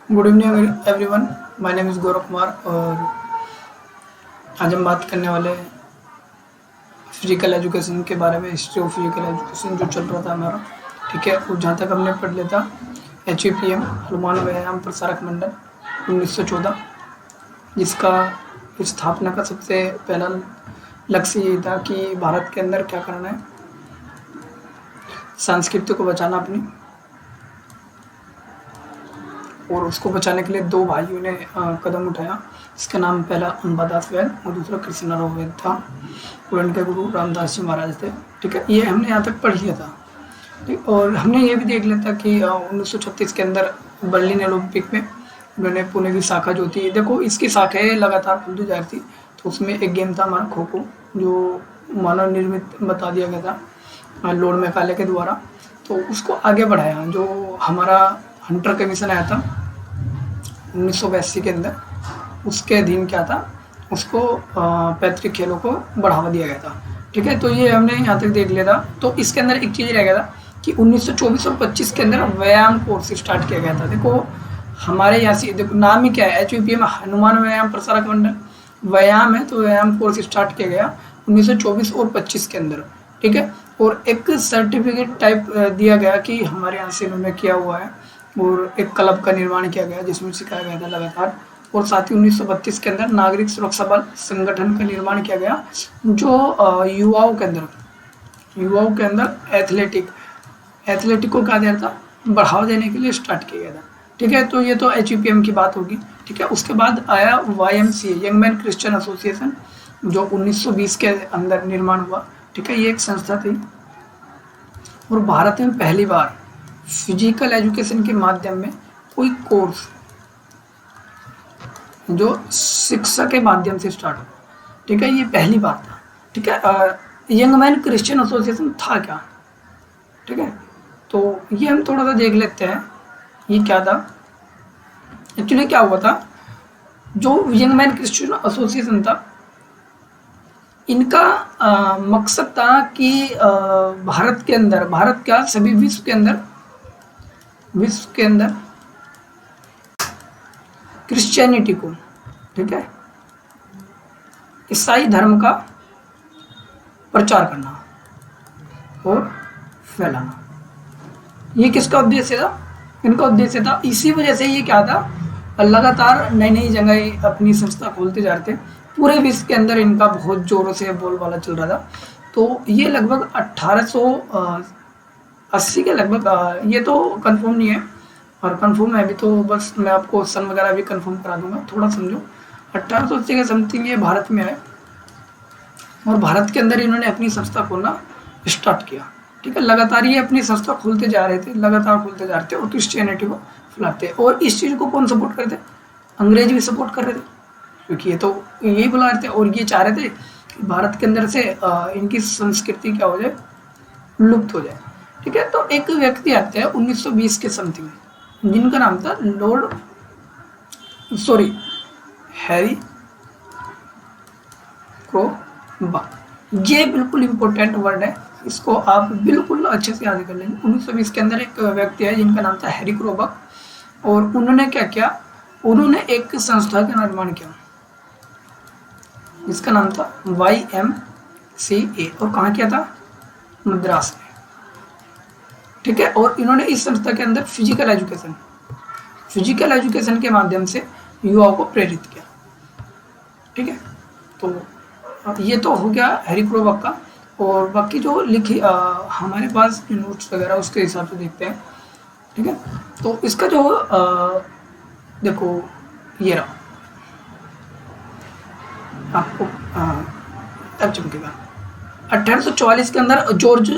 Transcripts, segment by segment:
Good evening everyone. My name is Gaurav Kumar और आज हम बात करने वाले हैं फिजिकल एजुकेशन के बारे में। हिस्ट्री ऑफ फिजिकल एजुकेशन जो चल रहा था हमारा, ठीक है। और जहाँ तक हमने पढ़ लिया था HVPM हनुमान व्यायाम प्रसारक मंडल 1914, जिसका स्थापना का सबसे पहला लक्ष्य ये था कि भारत के अंदर क्या करना है, संस्कृति को बचाना अपनी, और उसको बचाने के लिए दो भाइयों ने कदम उठाया। इसका नाम पहला अंबादास वैद और दूसरा कृष्णराव वैद था, और इनके गुरु रामदास जी महाराज थे, ठीक है। ये हमने यहाँ तक पढ़ लिया था, ठीक। और हमने ये भी देख लिया था कि 1936 के अंदर बर्लिन ओलंपिक में उन्होंने पुणे की शाखा जो थी, देखो इसकी शाखाएँ लगातार खुलती जा रही थी, तो उसमें एक गेम था हमारा खो खो, जो मानव निर्मित बता दिया गया था लॉर्ड मैकाले के द्वारा। तो उसको आगे बढ़ाया, जो हमारा हंटर कमीशन आया था 1982 के अंदर, उसके अधीन क्या था, उसको पैतृक खेलों को बढ़ावा दिया गया था, ठीक है। तो ये हमने यहाँ तक देख लिया था। तो इसके अंदर एक चीज़ रह गया था कि 1924 और 25 के अंदर व्यायाम कोर्स स्टार्ट किया गया था। देखो हमारे यहाँ से, देखो नाम ही क्या है, HVPM हनुमान व्यायाम प्रसारक मंडल, व्यायाम है, तो व्यायाम कोर्स स्टार्ट किया गया 1924 और 25 के अंदर, ठीक है। और एक सर्टिफिकेट टाइप दिया गया कि हमारे यहाँ से इन्होंने किया हुआ है, और एक क्लब का निर्माण किया गया जिसमें सिखाया गया था लगातार। और साथ ही 1932 के अंदर नागरिक सुरक्षा बल संगठन का निर्माण किया गया, जो युवाओं के अंदर एथलेटिक को क्या दिया था, बढ़ावा देने के लिए स्टार्ट किया गया था, ठीक है। तो ये तो HVPM की बात होगी, ठीक है। उसके बाद आया YMCA young man Christian association, जो 1920 के अंदर निर्माण हुआ, ठीक है। ये एक संस्था थी, और भारत में पहली बार फिजिकल एजुकेशन के माध्यम में कोई कोर्स जो शिक्षा के माध्यम से स्टार्ट हुआ, ठीक है। ये पहली बार था, ठीक है। यंग मैन क्रिश्चियन एसोसिएशन था क्या, ठीक है। तो ये हम थोड़ा सा देख लेते हैं, ये क्या था एक्चुअली, क्या हुआ था। जो यंग मैन क्रिश्चियन एसोसिएशन था, इनका मकसद था कि भारत के अंदर, भारत क्या सभी विश्व के अंदर क्रिश्चियनिटी को, ठीक है, ईसाई धर्म का प्रचार करना और फैलाना। ये किसका उद्देश्य था, इनका उद्देश्य था। इसी वजह से ये क्या था, लगातार नई नई जगह अपनी संस्था खोलते जा रहे थे, पूरे विश्व के अंदर इनका बहुत जोरों से बोलबाला चल रहा था। तो ये लगभग 1880 के लगभग, ये तो कंफर्म नहीं है, और कंफर्म है भी तो बस मैं आपको सन वगैरह भी कंफर्म करा दूंगा, थोड़ा समझो। 1880 के समथिंग ये भारत में आए, और भारत के अंदर इन्होंने अपनी संस्था खोलना स्टार्ट किया, ठीक है। लगातार ये अपनी संस्था खोलते जा रहे थे, और क्रिश्चियनिटी को फैलाते। और इस चीज़ को कौन सपोर्ट करते, अंग्रेज भी सपोर्ट कर रहे थे, क्योंकि ये तो यही बुला रहे थे, और ये चाह रहे थे कि भारत के अंदर से इनकी संस्कृति क्या हो जाए, लुप्त हो जाए, ठीक है। तो एक व्यक्ति आते हैं 1920 के समथिंग, जिनका नाम था हैरी क्रोबा। ये बिल्कुल इंपॉर्टेंट वर्ड है, इसको आप बिल्कुल अच्छे से याद कर लेंगे। 1920 के अंदर एक व्यक्ति है जिनका नाम था हैरी क्रोबा, और उन्होंने क्या किया, उन्होंने एक संस्था का निर्माण किया जिसका नाम था YMCA, और कहाँ किया था, मद्रास में, ठीक है। और इन्होंने इस संस्था के अंदर फिजिकल एजुकेशन के माध्यम से युवाओं को प्रेरित किया, ठीक है। तो ये तो हो गया हैरी क्रोबक का। और बाकी जो लिखी हमारे पास नोट्स वगैरह उसके हिसाब से देखते हैं, ठीक है। तो इसका जो देखो ये रहा, आपको तब चमकेगा। 1844 के अंदर जॉर्ज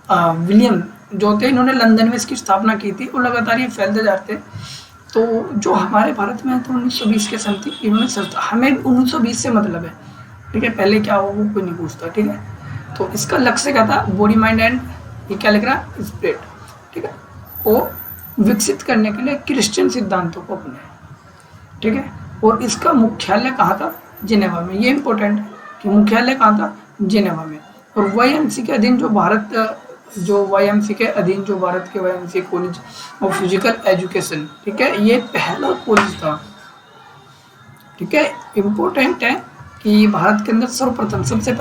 विलियम जो थे, इन्होंने लंदन में इसकी स्थापना की थी, और लगातार ये फैलते जाते। तो जो हमारे भारत में है तो 1920 के समथिंग इन्होंने संस्था, हमें 1920 से मतलब है, ठीक है। पहले क्या हो वो कोई नहीं पूछता, ठीक है। तो इसका लक्ष्य क्या था, बॉडी माइंड एंड, ये क्या लिख रहा है, स्पिरिट, ठीक है, को विकसित करने के लिए क्रिश्चियन सिद्धांतों को अपनाया, ठीक है। और इसका मुख्यालय कहाँ था, जिनेवा में। ये इंपॉर्टेंट है कि मुख्यालय कहाँ था, जिनेवा में। और YMCA के अधीन जो भारत जो वाईएमसी के अधीन जो भारत के YMC college of physical education, ठीक है, ये पहला कॉलेज था। ठीक है, इम्पोर्टेंट है कि भारत के अंदर सर्वप्रथम सबसे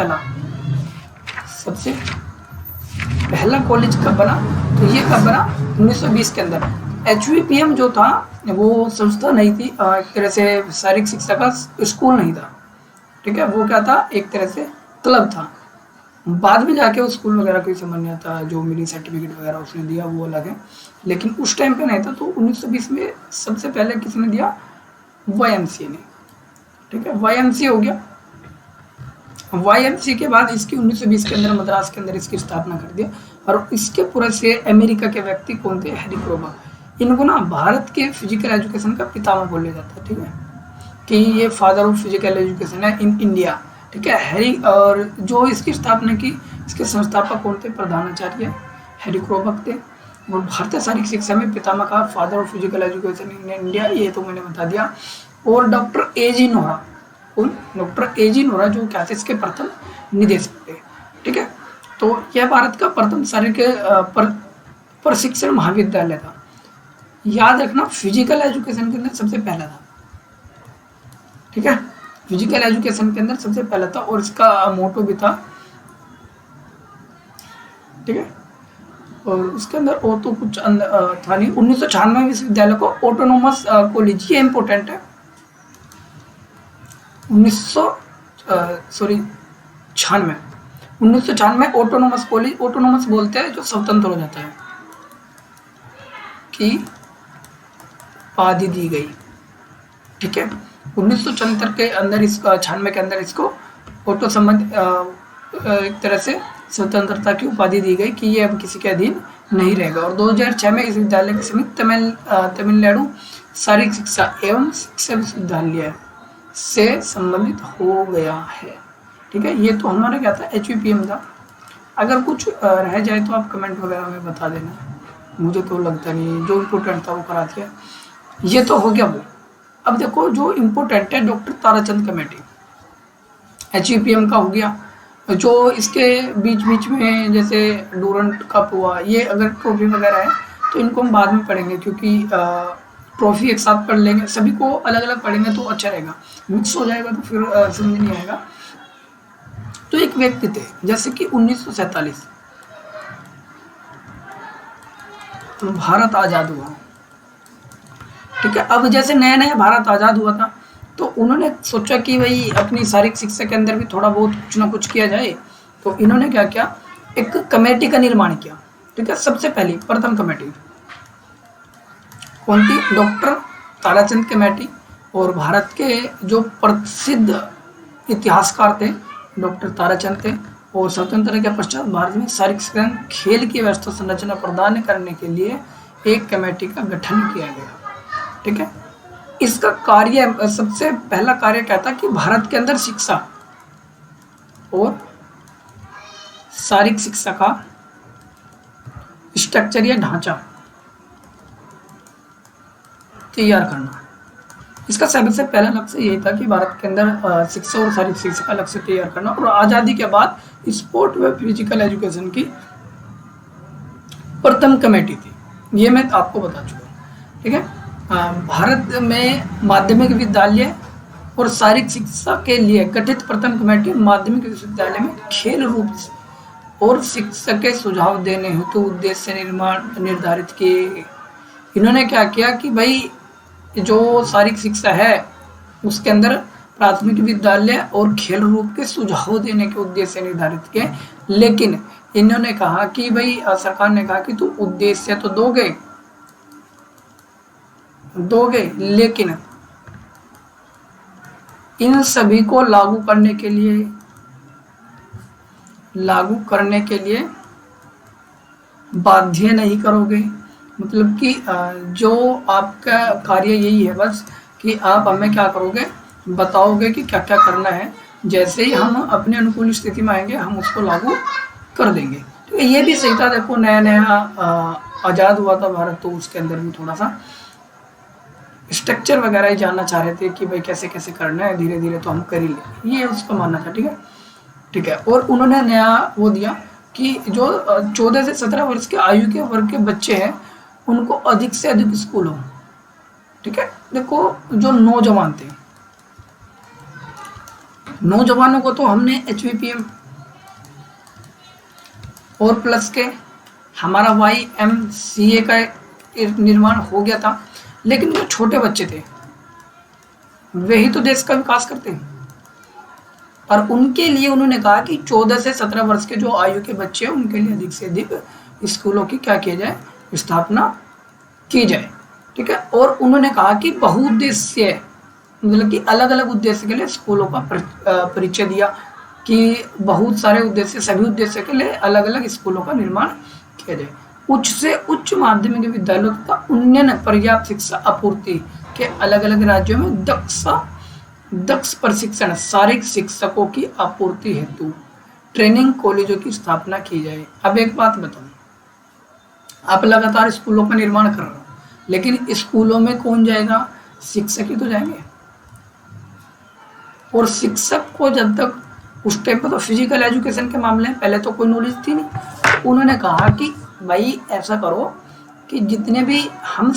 पहला कॉलेज कब बना, तो ये कब बना 1920 के अंदर। HVPM जो था वो संस्था नहीं थी, एक तरह से शारीरिक शिक्षा का स्कूल नहीं था। ठीक है, वो क्या था, एक तरह से क्लब था। बाद में जाके वो स्कूल वगैरह कोई समझ नहीं आता, जो मिली सर्टिफिकेट वगैरह उसने दिया वो अलग है, लेकिन उस टाइम पे नहीं था। तो 1920 में सबसे पहले किसने दिया, YMCA ने। ठीक है, YMCA हो गया। YMCA के बाद इसकी 1920 के अंदर मद्रास के अंदर इसकी स्थापना कर दिया। और इसके पूरे से अमेरिका के व्यक्ति कौन थे, हैरी क्रोमर। इनको ना भारत के फिजिकल एजुकेशन का पितामह बोला जाता है। ठीक है, कि ये फादर ऑफ फिजिकल एजुकेशन है इन इंडिया। ठीक है, हैरी, और जो इसकी स्थापना की, इसके संस्थापक कौन थे, प्रधानाचार्य हैरी क्रोमर थे। और भारतीय शारीरिक शिक्षा में पितामह का father of physical education in India, ये तो मैंने बता दिया। और doctor A.G. Nora, doctor A.G. Nora जो क्या थे, इसके प्रथम निदेशक थे। ठीक है, तो यह भारत का प्रथम शारीरिक प्रशिक्षण महाविद्यालय था। याद रखना, फिजिकल एजुकेशन के अंदर सबसे पहला था। ठीक है, फिजिकल एजुकेशन के अंदर सबसे पहला था, और इसका मोटो भी था। ठीक है, और उसके अंदर और तो कुछ था नहीं। 1996 विश्वविद्यालय को ऑटोनोमस कॉलेज, ये इंपॉर्टेंट है। 1996 ऑटोनोमस कॉलेज, ऑटोनोमस बोलते हैं जो स्वतंत्र हो जाता है, की उपाधि दी गई। ठीक है, 1974 के अंदर इसका 96 के अंदर इसको ऑटो संबंध एक तरह से स्वतंत्रता की उपाधि दी गई कि ये अब किसी के अधीन नहीं रहेगा। और 2006 में इस विद्यालय की समिति तमिलनाडु शारीरिक शिक्षा एवं शिक्षा विश्वविद्यालय से संबंधित हो गया है। ठीक है, ये तो हमारा क्या था, HVPM था। अगर कुछ रह जाए तो आप कमेंट वगैरह में बता देना, मुझे तो लगता नहीं, जो इम्पोर्टेंट था वो करा दिया। ये तो हो गया वो। अब देखो जो इम्पोर्टेंट है, डॉक्टर ताराचंद कमेटी, HVPM का हो गया। जो इसके बीच बीच में जैसे डूरंट कप हुआ, ये अगर ट्रॉफी वगैरह है तो इनको हम बाद में पढ़ेंगे, क्योंकि ट्रॉफी एक साथ पढ़ लेंगे, सभी को अलग अलग पढ़ेंगे तो अच्छा रहेगा, मिक्स हो जाएगा तो फिर समझ नहीं आएगा। तो एक व्यक्ति थे, जैसे कि 1947 भारत आज़ाद हुआ। ठीक है, अब जैसे नया नया भारत आज़ाद हुआ था, तो उन्होंने सोचा कि भाई अपनी शारीरिक शिक्षा के अंदर भी थोड़ा बहुत कुछ ना कुछ किया जाए। तो इन्होंने क्या किया, एक कमेटी का निर्माण किया। ठीक है, सबसे पहली प्रथम कमेटी कौन थी, डॉक्टर ताराचंद कमेटी। और भारत के जो प्रसिद्ध इतिहासकार थे डॉक्टर ताराचंद थे। और स्वतंत्रता के पश्चात भारत में शारीरिक शिक्षा खेल की व्यवस्था संरचना प्रदान करने के लिए एक कमेटी का गठन किया गया। ठीक है, इसका कार्य, सबसे पहला कार्य क्या था कि भारत के अंदर शिक्षा और शारीरिक शिक्षा का स्ट्रक्चर या ढांचा तैयार करना। इसका सबसे पहला लक्ष्य यही था कि भारत के अंदर शिक्षा और शारीरिक शिक्षा का लक्ष्य तैयार करना। और आज़ादी के बाद स्पोर्ट व फिजिकल एजुकेशन की प्रथम कमेटी थी, ये मैं आपको बता चुका। ठीक है, भारत में माध्यमिक विद्यालय और शारीरिक शिक्षा के लिए गठित प्रथम कमेटी माध्यमिक विश्वविद्यालय में खेल रूप और शिक्षा के सुझाव देने हेतु उद्देश्य निर्धारित किए। इन्होंने क्या किया कि भाई जो शारीरिक शिक्षा है उसके अंदर प्राथमिक विद्यालय और खेल रूप के सुझाव देने के उद्देश्य निर्धारित किए। लेकिन इन्होंने कहा कि भाई सरकार ने कहा कि तुम उद्देश्य तो दोगे, लेकिन इन सभी को लागू करने के लिए बाध्य नहीं करोगे। मतलब कि जो आपका कार्य यही है बस कि आप हमें क्या करोगे, बताओगे कि क्या क्या करना है, जैसे ही हम अपने अनुकूल स्थिति में आएंगे हम उसको लागू कर देंगे। तो ये भी सही था। देखो नया नया आज़ाद हुआ था भारत, तो उसके अंदर भी थोड़ा सा स्ट्रक्चर वगैरह ही जानना चाह रहे थे कि भाई कैसे कैसे करना है, धीरे धीरे तो हम कर ही लेंगे, ये उसका मानना था। ठीक है, और उन्होंने नया वो दिया कि जो 14 से 17 वर्ष के आयु के वर्ग के बच्चे हैं उनको अधिक से अधिक स्कूल हो। ठीक है, देखो जो नौजवान थे, नौजवानों को तो हमने HVPM और प्लस के हमारा YMCA का निर्माण हो गया था, लेकिन जो छोटे बच्चे थे वही तो देश का विकास करते हैं। और उनके लिए उन्होंने कहा कि 14 से 17 वर्ष के जो आयु के बच्चे हैं उनके लिए अधिक से अधिक स्कूलों की क्या किया जाए, स्थापना की जाए। ठीक है, और उन्होंने कहा कि बहुउद्देश्य मतलब कि अलग अलग उद्देश्य के लिए स्कूलों का परिचय दिया कि बहुत सारे उद्देश्य, सभी उद्देश्य के लिए अलग अलग स्कूलों का निर्माण किया जाए। उच्च से उच्च माध्यमिक विद्यालयों तथा उन्नयन पर्याप्त शिक्षा आपूर्ति के अलग अलग राज्यों में दक्ष प्रशिक्षण शारीरिक शिक्षकों की आपूर्ति हेतु ट्रेनिंग कॉलेजों की स्थापना की जाए। अब एक बात बताऊं, आप लगातार स्कूलों का निर्माण कर रहे हो, लेकिन स्कूलों में कौन जाएगा? शिक्षक ही तो जाएंगे। और शिक्षक को जब तक उस टाइम पर तो फिजिकल एजुकेशन के मामले में पहले तो कोई नॉलेज थी नहीं। उन्होंने कहा कि भाई ऐसा करो कि जितने भी हम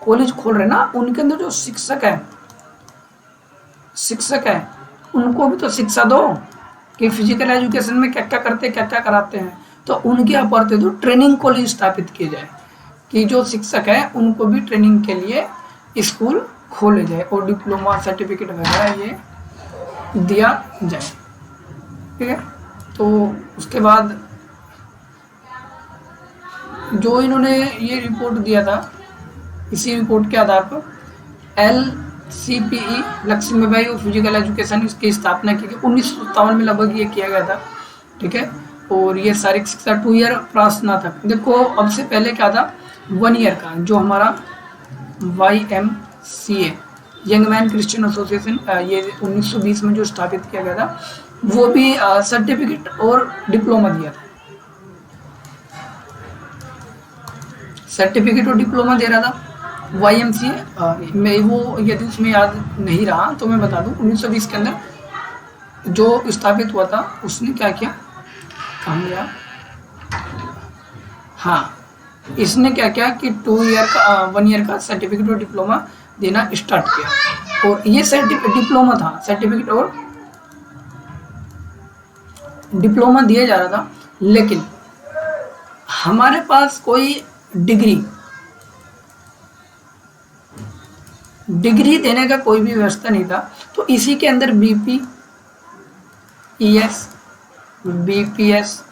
कॉलेज खोल रहे हैं ना, उनके अंदर जो शिक्षक है उनको भी तो शिक्षा दो कि फिजिकल एजुकेशन में क्या क्या करते हैं, क्या क्या कराते हैं। तो उनके अपर तो ट्रेनिंग कॉलेज स्थापित किए जाए कि जो शिक्षक है उनको भी ट्रेनिंग के लिए स्कूल खोले जाए और डिप्लोमा सर्टिफिकेट वगैरह ये दिया जाए। ठीक है, तो उसके बाद जो इन्होंने ये रिपोर्ट दिया था, इसी रिपोर्ट के आधार पर LCPE लक्ष्मीबाई और फिजिकल एजुकेशन इसकी स्थापना की गई 1957 में लगभग ये किया गया था। ठीक है, और ये शारीरिक शिक्षा 2 ईयर प्रास्नातक। देखो अब से पहले क्या था, 1 ईयर का जो हमारा YMCA young man Christian association ये 1920 में जो स्थापित किया गया था, वो भी सर्टिफिकेट और डिप्लोमा दिया था। सर्टिफिकेट और डिप्लोमा दे रहा था YMCA में। वो यदि उसमें याद नहीं रहा तो मैं बता दूं, 1920 के अंदर जो स्थापित हुआ था उसने क्या किया, कहाँ गया, हाँ, इसने क्या किया कि 1 ईयर का सर्टिफिकेट और डिप्लोमा देना स्टार्ट किया। और ये डिप्लोमा था, सर्टिफिकेट और डिप्लोमा दिया जा रहा था, लेकिन हमारे पास कोई डिग्री देने का कोई भी व्यवस्था नहीं था। तो इसी के अंदर BPES, BPS,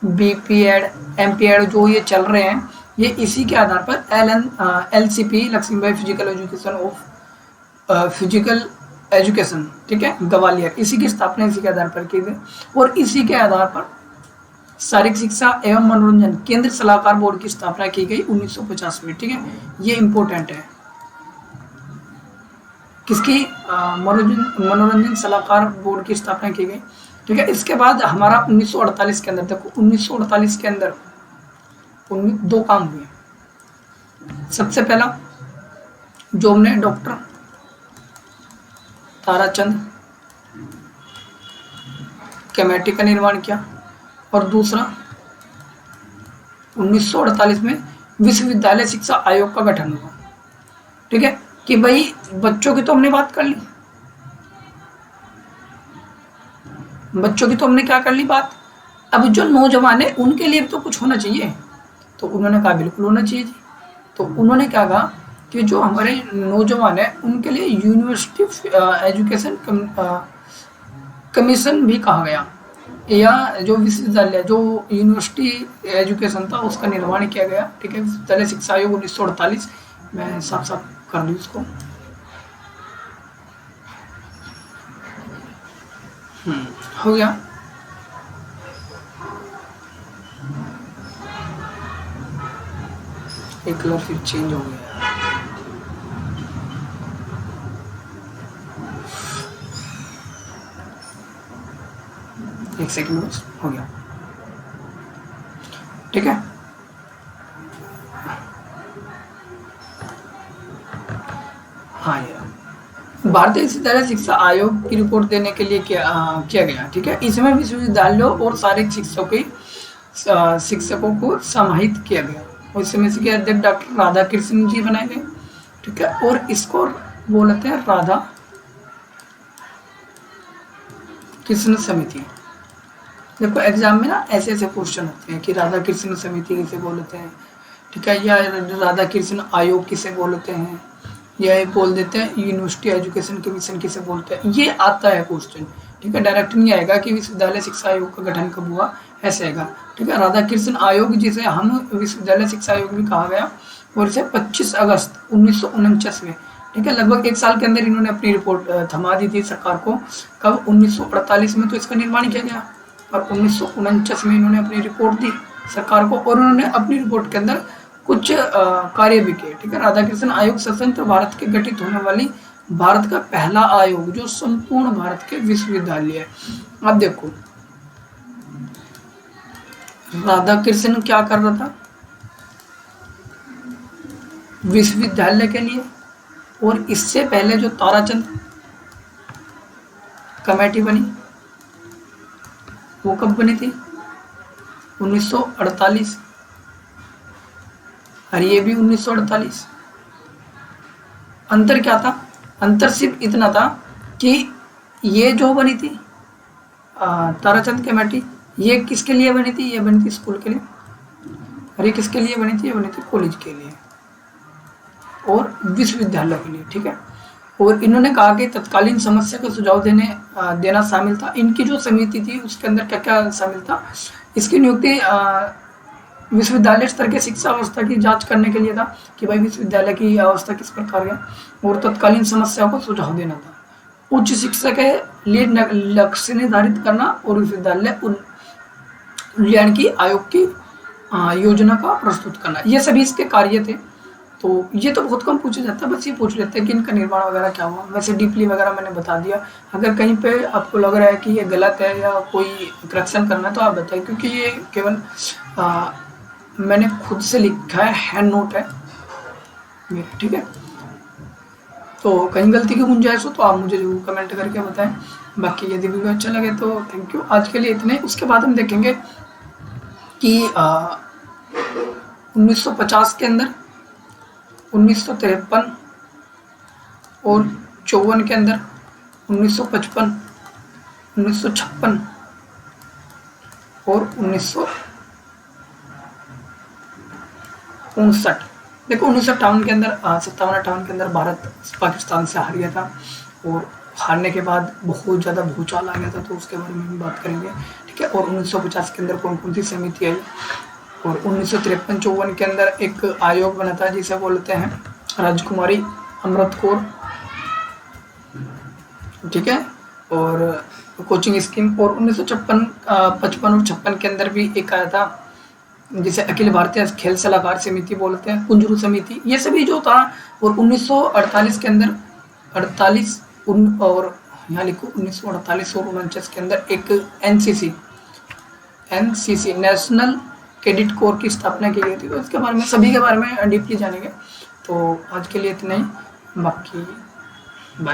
BPEd, MPEd जो ये चल रहे हैं, ये इसी के आधार पर LCP लक्ष्मीबाई फिजिकल एजुकेशन, ठीक है, ग्वालियर, इसी की स्थापना इसी के आधार पर की गई। और इसी के आधार पर शारीरिक शिक्षा एवं मनोरंजन केंद्र सलाहकार बोर्ड की स्थापना की गई 1950 में। ठीक है, ये इंपॉर्टेंट है। किसकी? मनोरंजन सलाहकार बोर्ड की स्थापना की गई। ठीक है, इसके बाद हमारा 1948 के अंदर, देखो 1948 के अंदर 2 काम हुए। सबसे पहला जो हमने डॉक्टर ताराचंद कमेटी का निर्माण किया, और दूसरा 1948 में विश्वविद्यालय शिक्षा आयोग का गठन हुआ। ठीक है, कि भाई बच्चों की तो हमने बात कर ली, बच्चों की तो हमने क्या कर ली बात, अब जो नौजवान है उनके लिए तो कुछ होना चाहिए। तो उन्होंने कहा बिल्कुल होना चाहिए जी। तो उन्होंने क्या कहा कि जो हमारे नौजवान है उनके लिए यूनिवर्सिटी एजुकेशन कमीशन भी कहा गया, या जो विश्वविद्यालय जो यूनिवर्सिटी एजुकेशन था उसका निर्माण किया गया। ठीक है, विश्वविद्यालय शिक्षा आयोग 1948, मैं साफ साफ कर दूँ इसको। हो गया। एक कलर फिर चेंज हो गया। एक सेकंड बस, हो गया। ठीक है, हाँ, ये भारतीय विश्वविद्यालय शिक्षा आयोग की रिपोर्ट देने के लिए किया गया। ठीक है, इसमें विश्वविद्यालयों और शारीरिक शिक्षकों की शिक्षकों को समाहित किया गया और इस समिति के अध्यक्ष डॉक्टर राधा कृष्ण जी बनाए गए। ठीक है, और इसको बोलते हैं राधा कृष्ण समिति। देखो एग्जाम में ना ऐसे ऐसे क्वेश्चन होते हैं कि राधा कृष्ण समिति किसे बोलते हैं, ठीक है, या राधा कृष्ण आयोग किसे बोलते हैं, या ये बोल देते हैं यूनिवर्सिटी एजुकेशन कमीशन किसे बोलते हैं। ये आता है क्वेश्चन, ठीक है, डायरेक्ट नहीं आएगा कि विश्वविद्यालय शिक्षा आयोग का गठन कब हुआ, ऐसे आएगा। ठीक है, राधा कृष्ण आयोग जिसे हम विश्वविद्यालय शिक्षा आयोग भी कहा गया, और इसे 25 अगस्त 1949 में, ठीक है, लगभग 1 साल के अंदर इन्होंने अपनी रिपोर्ट थमा दी थी सरकार को। कब? 1948 में तो इसका निर्माण किया गया, और 1949 में इन्होंने अपनी रिपोर्ट दी सरकार को, और उन्होंने अपनी रिपोर्ट के अंदर कुछ कार्य भी किए। ठीक है, राधाकृष्ण आयोग स्वतंत्र भारत के गठित होने वाली भारत का पहला आयोग जो संपूर्ण भारत के विश्वविद्यालय है। अब देखो राधाकृष्ण क्या कर रहा था विश्वविद्यालय के लिए, और इससे पहले जो ताराचंद कमेटी बनी वो कब बनी थी? 1948, और ये भी 1948। अंतर क्या था? अंतर सिर्फ इतना था कि ये जो बनी थी ताराचंद कमेटी, ये किसके लिए बनी थी? ये बनी थी स्कूल के लिए, और ये किसके लिए बनी थी? ये बनी थी कॉलेज के लिए और विश्वविद्यालय के लिए। ठीक है, और इन्होंने कहा कि तत्कालीन समस्या का सुझाव देना शामिल था। इनकी जो समिति थी उसके अंदर क्या क्या शामिल था? इसकी नियुक्ति विश्वविद्यालय स्तर के शिक्षा व्यवस्था की जांच करने के लिए था कि भाई विश्वविद्यालय की अवस्था किस प्रकार है, और तत्कालीन समस्याओं को सुझाव देना था। उच्च शिक्षा के लिए लक्ष्य निर्धारित करना और विश्वविद्यालय उन्नयन की आयोग की योजना का प्रस्तुत करना, ये सभी इसके कार्य थे। तो ये तो बहुत कम पूछा जाता है, बस ये पूछ लेते हैं कि इनका निर्माण वगैरह क्या हुआ। वैसे डीपली वगैरह मैंने बता दिया। अगर कहीं पे आपको लग रहा है कि ये गलत है या कोई करेक्शन करना है तो आप बताइए, क्योंकि ये केवल मैंने खुद से लिखा है, हैंड नोट है मेरा। ठीक है, तो कहीं गलती की गुंजाइश हो तो आप मुझे जरूर कमेंट करके बताएं। बाकी यदि वीडियो अच्छा लगे तो थैंक यू। आज के लिए इतने। उसके बाद हम देखेंगे कि 1950 के अंदर, 1953 और 54 के अंदर, 1955, 1956 और 1959। देखो 1958 के अंदर 57-58 के अंदर भारत पाकिस्तान से हार गया था, और हारने के बाद बहुत ज़्यादा भूचाल आ गया था, तो उसके बारे में भी बात करेंगे। ठीक है, और 1950 के अंदर कौन कौन सी समिति आई, और 1953-54 के अंदर एक आयोग बना था जिसे बोलते हैं राजकुमारी अमृत कौर। ठीक है, और कोचिंग स्कीम। और 1955 और 56 के अंदर भी एक आया था जिसे अखिल भारतीय खेल सलाहकार समिति बोलते हैं, कुंजरू समिति, ये सभी जो था। और 1948 के अंदर 48 और यहाँ लिखो 1948 और 49 के अंदर एक एनसीसी नेशनल कैडेट कोर की स्थापना की गई थी। तो इसके बारे में सभी के बारे में डीपली जानेंगे। तो आज के लिए इतना ही, बाकी बाय।